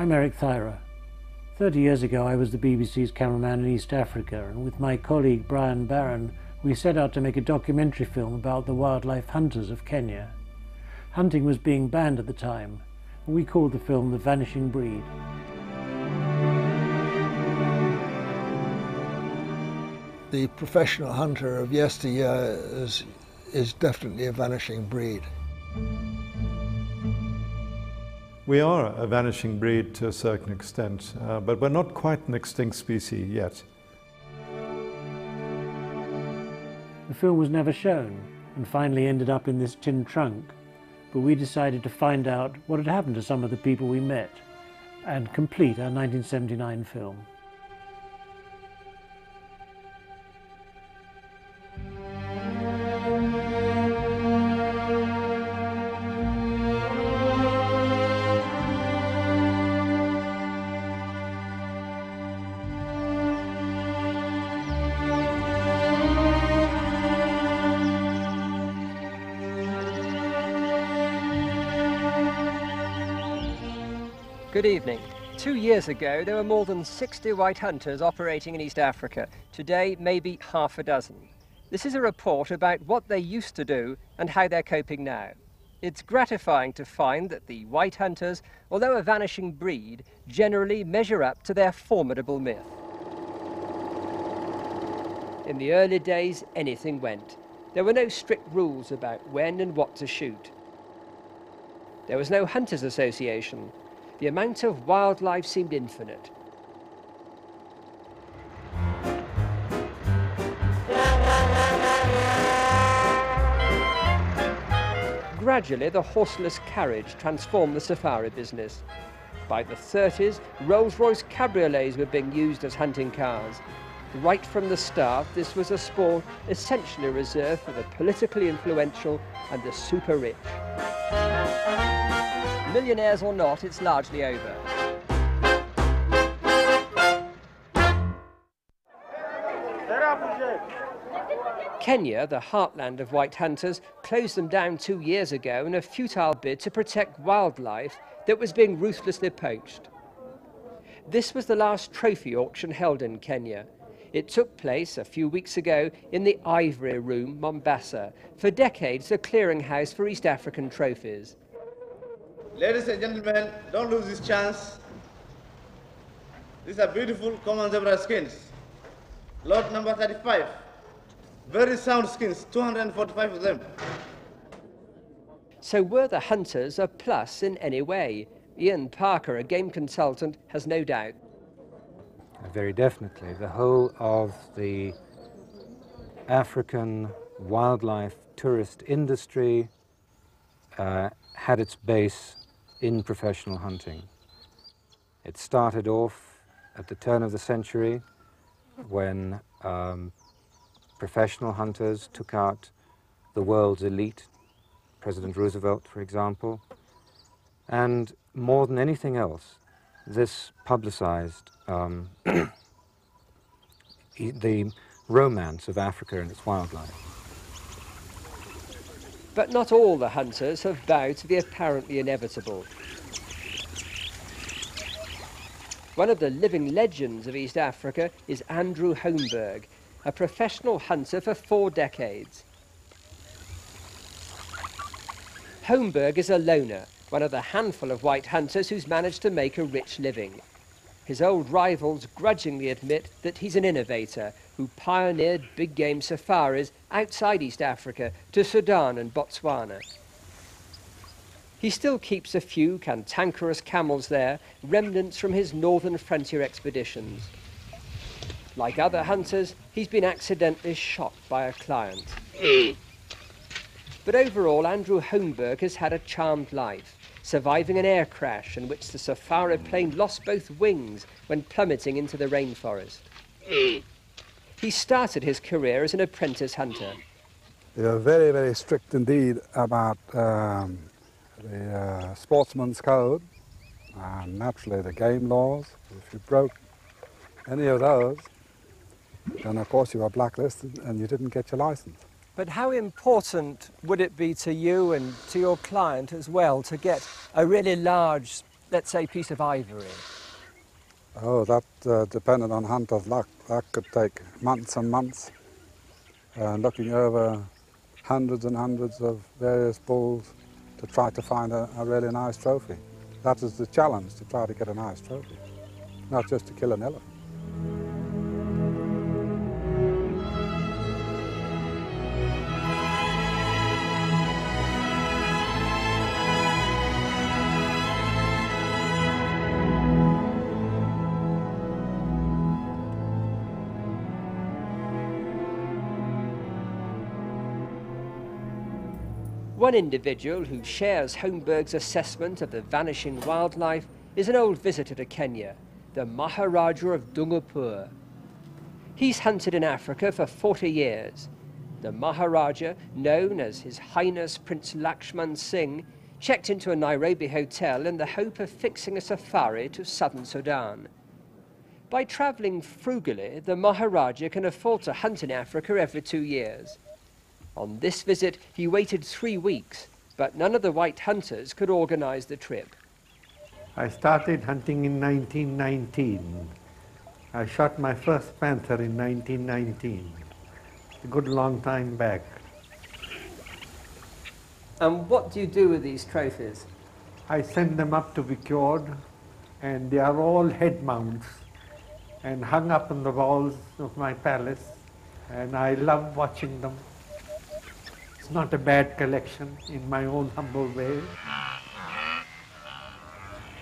I'm Eric Thirer. 30 years ago I was the BBC's cameraman in East Africa, and with my colleague Barron, we set out to make a documentary film about the wildlife hunters of Kenya. Hunting was being banned at the time, and we called the film The Vanishing Breed. The professional hunter of yesteryear is definitely a vanishing breed. We are a vanishing breed to a certain extent, but we're not quite an extinct species yet. The film was never shown and finally ended up in this tin trunk, but we decided to find out what had happened to some of the people we met and complete our 1979 film. Good evening. 2 years ago, there were more than 60 white hunters operating in East Africa. Today, maybe half a dozen. This is a report about what they used to do and how they're coping now. It's gratifying to find that the white hunters, although a vanishing breed, generally measure up to their formidable myth. In the early days, anything went. There were no strict rules about when and what to shoot. There was no hunters' association. The amount of wildlife seemed infinite. Gradually, the horseless carriage transformed the safari business. By the 30s, Rolls-Royce cabriolets were being used as hunting cars. Right from the start, this was a sport essentially reserved for the politically influential and the super rich. Millionaires or not, it's largely over. Kenya, the heartland of white hunters, closed them down 2 years ago in a futile bid to protect wildlife that was being ruthlessly poached. This was the last trophy auction held in Kenya. It took place a few weeks ago in the Ivory Room, Mombasa, for decades a clearinghouse for East African trophies. Ladies and gentlemen, don't lose this chance. These are beautiful common zebra skins. Lot number 35. Very sound skins, 245 of them. So were the hunters a plus in any way? Ian Parker, a game consultant, has no doubt. Very definitely. The whole of the African wildlife tourist industry had its base in professional hunting. It started off at the turn of the century when professional hunters took out the world's elite, President Roosevelt, for example, and more than anything else, this publicized the romance of Africa and its wildlife. But not all the hunters have bowed to the apparently inevitable. One of the living legends of East Africa is Andrew Holmberg, a professional hunter for 4 decades. Holmberg is a loner, one of the handful of white hunters who's managed to make a rich living. His old rivals grudgingly admit that he's an innovator who pioneered big game safaris outside East Africa to Sudan and Botswana. He still keeps a few cantankerous camels there, remnants from his northern frontier expeditions. Like other hunters, he's been accidentally shot by a client. But overall, Andrew Holmberg has had a charmed life, surviving an air crash in which the safari plane lost both wings when plummeting into the rainforest. He started his career as an apprentice hunter. They are very, very strict indeed about the sportsman's code and naturally the game laws. If you broke any of those, then of course you were blacklisted and you didn't get your license. But how important would it be to you and to your client as well to get a really large let's say, piece of ivory? Oh, that depended on hunter's luck. That could take months and months, looking over hundreds and hundreds of various bulls to try to find a really nice trophy. That is the challenge, to try to get a nice trophy, not just to kill an elephant. One individual who shares Holmberg's assessment of the vanishing wildlife is an old visitor to Kenya, the Maharaja of Dungapur. He's hunted in Africa for 40 years. The Maharaja, known as His Highness Prince Lakshman Singh, checked into a Nairobi hotel in the hope of fixing a safari to southern Sudan. By travelling frugally, the Maharaja can afford to hunt in Africa every 2 years. On this visit, he waited 3 weeks, but none of the white hunters could organize the trip. I started hunting in 1919. I shot my first panther in 1919. A good long time back. And what do you do with these trophies? I send them up to be cured, and they are all head mounts and hung up on the walls of my palace, and I love watching them. It's not a bad collection in my own humble way.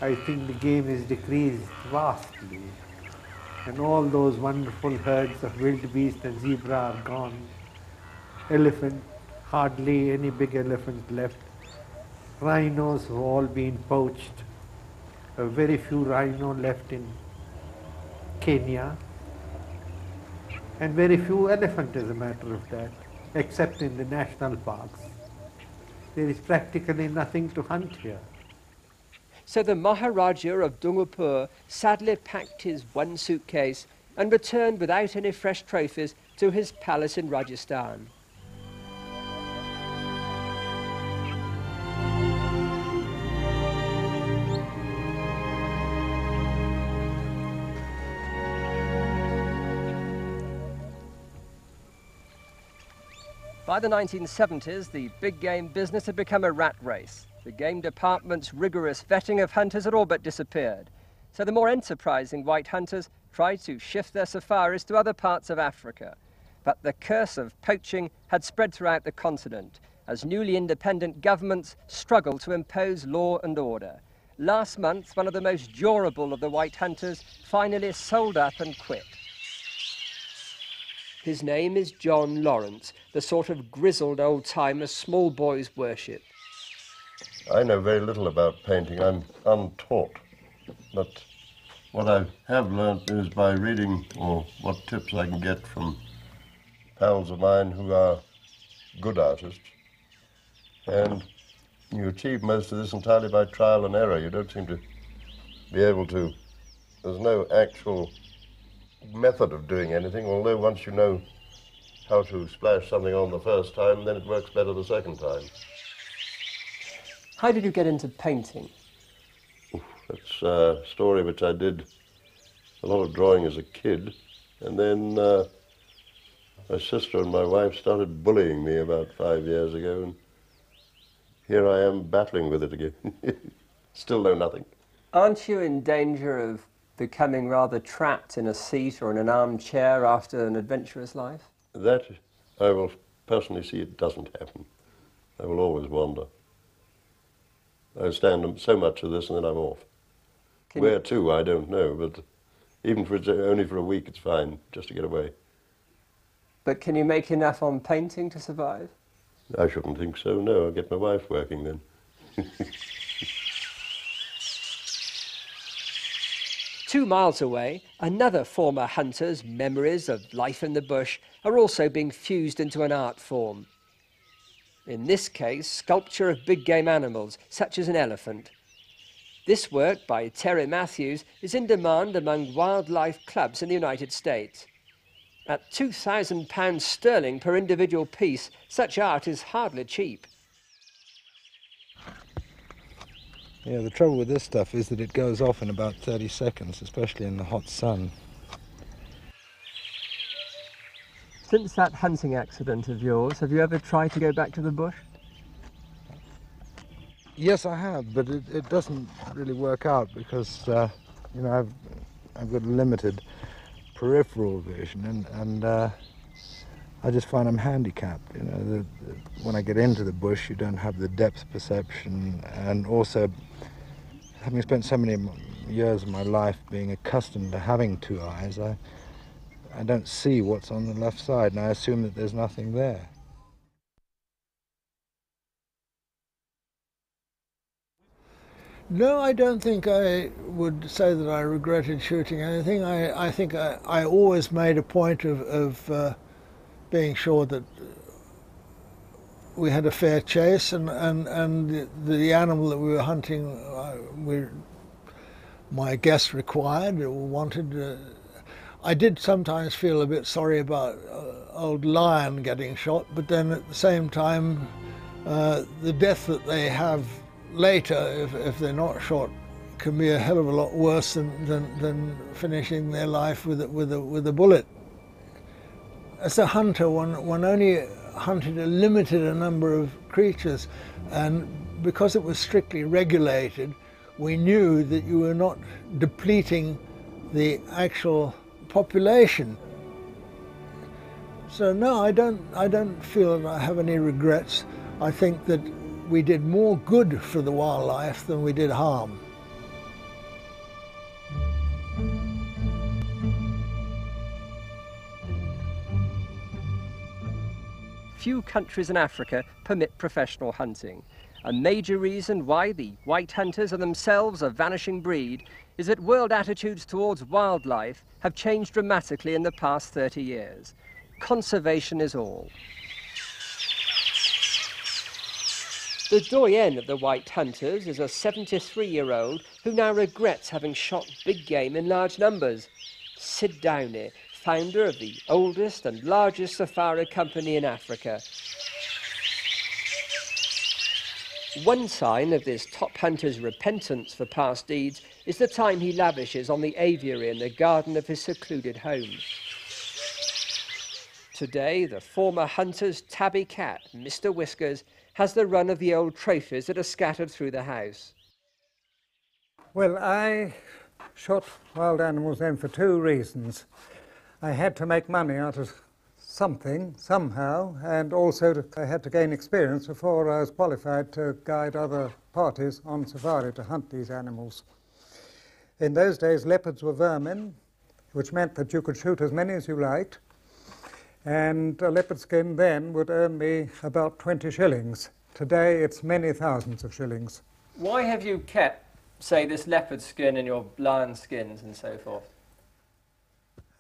I think the game is decreased vastly, and all those wonderful herds of wildebeest and zebra are gone. Elephant, hardly any big elephant left. Rhinos have all been poached. A very few rhino left in Kenya, and very few elephant as a matter of that, except in the national parks. There is practically nothing to hunt here. So the Maharaja of Dungapur sadly packed his one suitcase and returned without any fresh trophies to his palace in Rajasthan. By the 1970s, the big game business had become a rat race. The game department's rigorous vetting of hunters had all but disappeared. So the more enterprising white hunters tried to shift their safaris to other parts of Africa. But the curse of poaching had spread throughout the continent as newly independent governments struggled to impose law and order. Last month, one of the most durable of the white hunters finally sold up and quit. His name is John Lawrence, the sort of grizzled old-timer small boys worship. I know very little about painting. I'm untaught. But what I have learnt is by reading, or what tips I can get from pals of mine who are good artists. And you achieve most of this entirely by trial and error. You don't seem to be able to, there's no actual method of doing anything, although once you know how to splash something on the first time, then it works better the second time. How did you get into painting? That's a story which I did a lot of drawing as a kid, and then my sister and my wife started bullying me about 5 years ago, and here I am battling with it again. Still know nothing. Aren't you in danger of becoming rather trapped in a seat or in an armchair after an adventurous life? That I will personally see it doesn't happen. I will always wander. I stand so much of this and then I'm off. Where to, I don't know, but even if it's only for a week, it's fine, just to get away. But can you make enough on painting to survive? I shouldn't think so, no. I'll get my wife working then. 2 miles away, another former hunter's memories of life in the bush are also being fused into an art form. In this case, sculpture of big game animals, such as an elephant. This work by Thirer Mathews is in demand among wildlife clubs in the United States. At £2,000 sterling per individual piece, such art is hardly cheap. Yeah, the trouble with this stuff is that it goes off in about 30 seconds, especially in the hot sun. Since that hunting accident of yours, have you ever tried to go back to the bush? Yes, I have, but it doesn't really work out because, you know, I've got limited peripheral vision, and I just find I'm handicapped. You know, when I get into the bush, you don't have the depth perception, and also, having spent so many years of my life being accustomed to having two eyes, I don't see what's on the left side, and I assume that there's nothing there. No, I don't think I would say that I regretted shooting anything. I think I always made a point of being sure that we had a fair chase, and the animal that we were hunting, my guests required or wanted. I did sometimes feel a bit sorry about old lion getting shot, but then at the same time, the death that they have later, if they're not shot, can be a hell of a lot worse than finishing their life with a bullet. As a hunter, one only hunted a limited number of creatures, and because it was strictly regulated, we knew that you were not depleting the actual population. So no, I don't feel that I have any regrets. I think that we did more good for the wildlife than we did harm. Few countries in Africa permit professional hunting. A major reason why the white hunters are themselves a vanishing breed is that world attitudes towards wildlife have changed dramatically in the past 30 years. Conservation is all. The doyen of the white hunters is a 73-year-old who now regrets having shot big game in large numbers. Sid Downey, founder of the oldest and largest safari company in Africa. One sign of this top hunter's repentance for past deeds is the time he lavishes on the aviary in the garden of his secluded home. Today, the former hunter's tabby cat, Mr. Whiskers, has the run of the old trophies that are scattered through the house. Well, I shot wild animals then for two reasons. I had to make money out of something, somehow, and also I had to gain experience before I was qualified to guide other parties on safari to hunt these animals. In those days, leopards were vermin, which meant that you could shoot as many as you liked, and a leopard skin then would earn me about 20 shillings. Today, it's many thousands of shillings. Why have you kept, say, this leopard skin and your lion skins and so forth?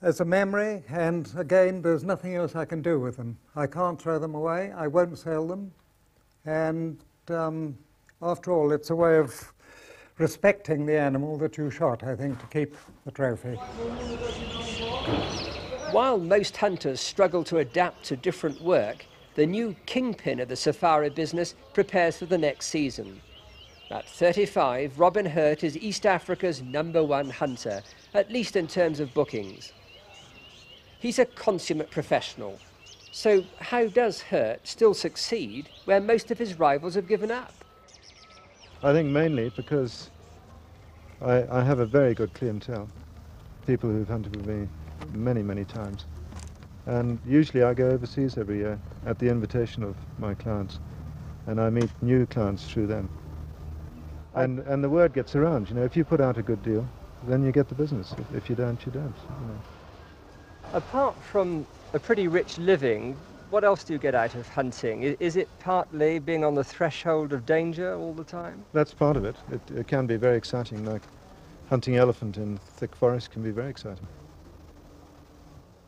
As a memory, and again, there's nothing else I can do with them. I can't throw them away, I won't sell them, and after all, it's a way of respecting the animal that you shot, I think, to keep the trophy. While most hunters struggle to adapt to different work, the new kingpin of the safari business prepares for the next season. At 35, Robin Hurt is East Africa's #1 hunter, at least in terms of bookings. He's a consummate professional. So how does Hurt still succeed where most of his rivals have given up? I think mainly because I have a very good clientele, people who've hunted with me many, many times. And usually I go overseas every year at the invitation of my clients, and I meet new clients through them. And the word gets around, you know, if you put out a good deal, then you get the business. If you don't, you don't. You know. Apart from a pretty rich living, what else do you get out of hunting? Is it partly being on the threshold of danger all the time? That's part of it. It can be very exciting, like hunting elephant in thick forest can be very exciting.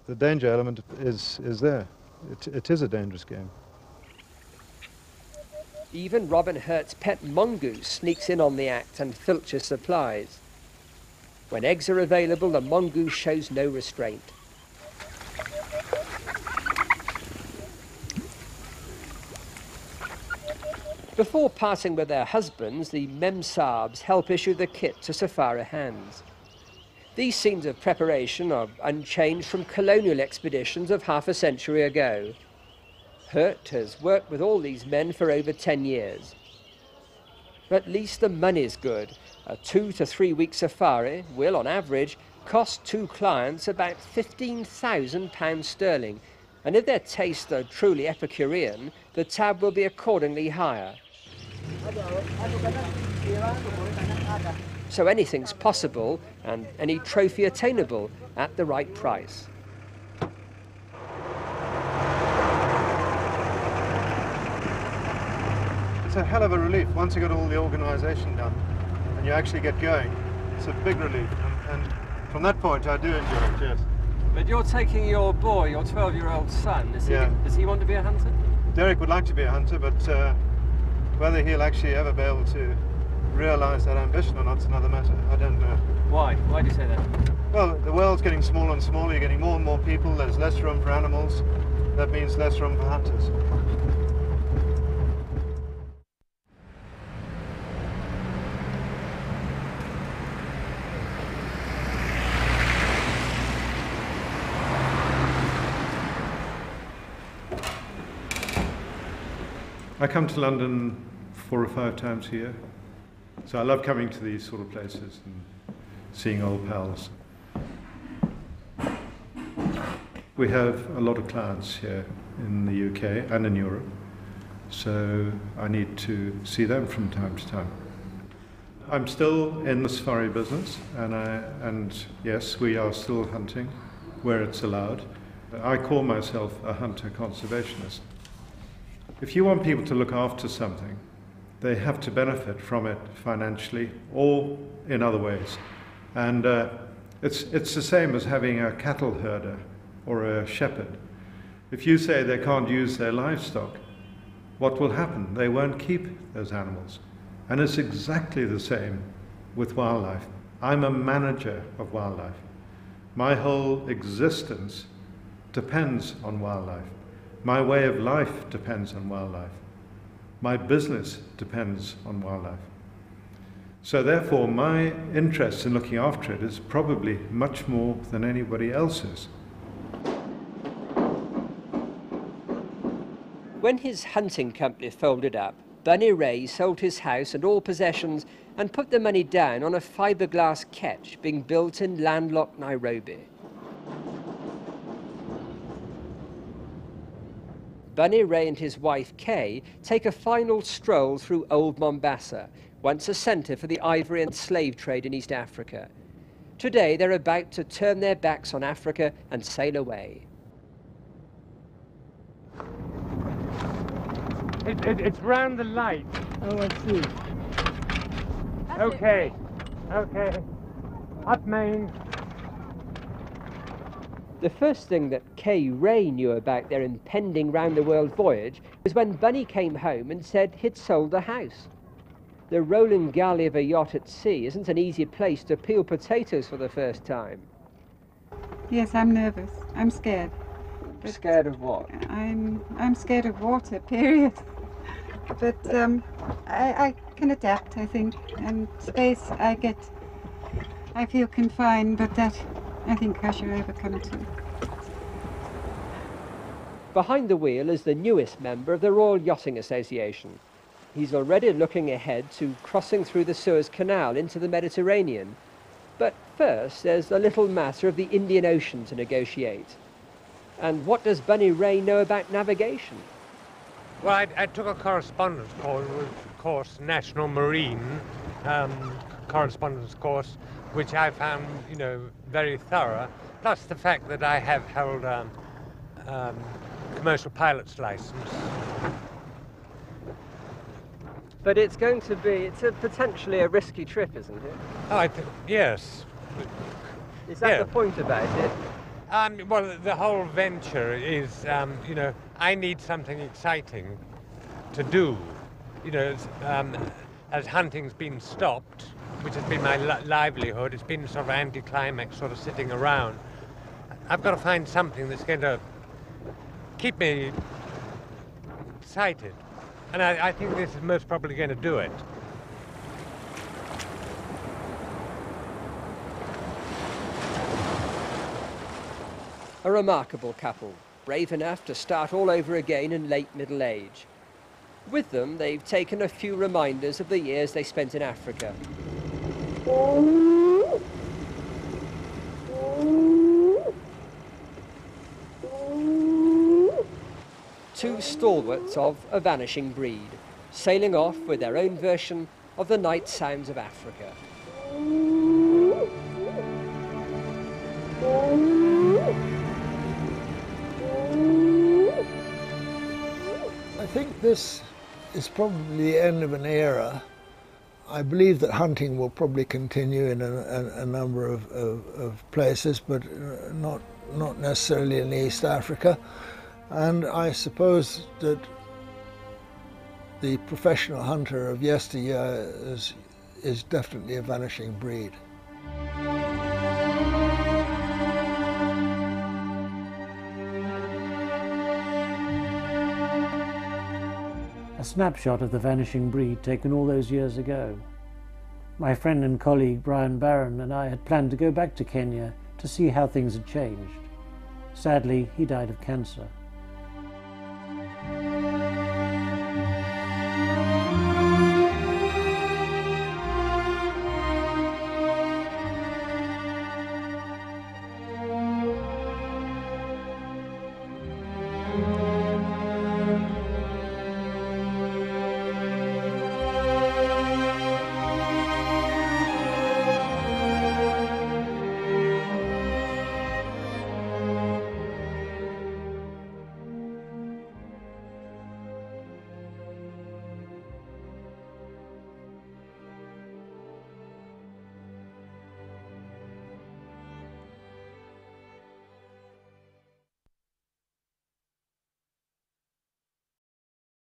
The danger element is there. It is a dangerous game. Even Robin Hurt's pet mongoose sneaks in on the act and filches supplies. When eggs are available, the mongoose shows no restraint. Before parting with their husbands, the Memsahibs help issue the kit to Safara hands. These scenes of preparation are unchanged from colonial expeditions of half a century ago. Hurt has worked with all these men for over 10 years. At least the money's good. A 2 to 3 week safari will, on average, cost two clients about £15,000 sterling, and if their tastes are truly Epicurean, the tab will be accordingly higher. So anything's possible, and any trophy attainable at the right price. It's a hell of a relief once you got all the organisation done and you actually get going. It's a big relief, and from that point I do enjoy it, yes. But you're taking your boy, your 12-year-old son, does he want to be a hunter? Derek would like to be a hunter, but whether he'll actually ever be able to realise that ambition or not is another matter. I don't know. Why? Why do you say that? Well, the world's getting smaller and smaller, you're getting more and more people, there's less room for animals, that means less room for hunters. I come to London 4 or 5 times a year, so I love coming to these sort of places and seeing old pals. We have a lot of clients here in the UK and in Europe, so I need to see them from time to time. I'm still in the safari business, and yes, we are still hunting where it's allowed. I call myself a hunter conservationist. If you want people to look after something, they have to benefit from it financially or in other ways. And it's the same as having a cattle herder or a shepherd. If you say they can't use their livestock, what will happen? They won't keep those animals. And it's exactly the same with wildlife. I'm a manager of wildlife. My whole existence depends on wildlife. My way of life depends on wildlife. My business depends on wildlife. So therefore, my interest in looking after it is probably much more than anybody else's. When his hunting company folded up, Bunny Ray sold his house and all possessions and put the money down on a fiberglass ketch being built in landlocked Nairobi. Bunny Ray and his wife Kay take a final stroll through Old Mombasa, once a centre for the ivory and slave trade in East Africa. Today they're about to turn their backs on Africa and sail away. It's round the light. Oh, I see. Okay. Up main. The first thing that Kay Ray knew about their impending round-the-world voyage was when Bunny came home and said he'd sold the house. The rolling galley of a yacht at sea isn't an easy place to peel potatoes for the first time. Yes, I'm nervous. I'm scared. But scared of what? I'm scared of water, period. But I can adapt, I think. And space, I feel confined, but that I think I should overcome too. Behind the wheel is the newest member of the Royal Yachting Association. He's already looking ahead to crossing through the Suez Canal into the Mediterranean. But first, there's a little matter of the Indian Ocean to negotiate. And what does Bunny Ray know about navigation? Well, I took a correspondence course, National Marine correspondence course, which I found, very thorough. Plus the fact that I have held commercial pilot's license. But it's potentially a risky trip, isn't it? Oh, yes. Is that the point about it? Well, the whole venture is, I need something exciting to do. As hunting's been stopped, which has been my livelihood, it's been sort of anticlimax, sort of sitting around. I've got to find something that's going to keep me excited. And I think this is most probably going to do it. A remarkable couple, brave enough to start all over again in late middle age. With them, they've taken a few reminders of the years they spent in Africa. Two stalwarts of a vanishing breed, sailing off with their own version of the night sounds of Africa. I think this is probably the end of an era. I believe that hunting will probably continue in a number of places, but not necessarily in East Africa. And I suppose that the professional hunter of yesteryear is definitely a vanishing breed. A snapshot of the vanishing breed taken all those years ago. My friend and colleague Barron and I had planned to go back to Kenya to see how things had changed. Sadly, he died of cancer.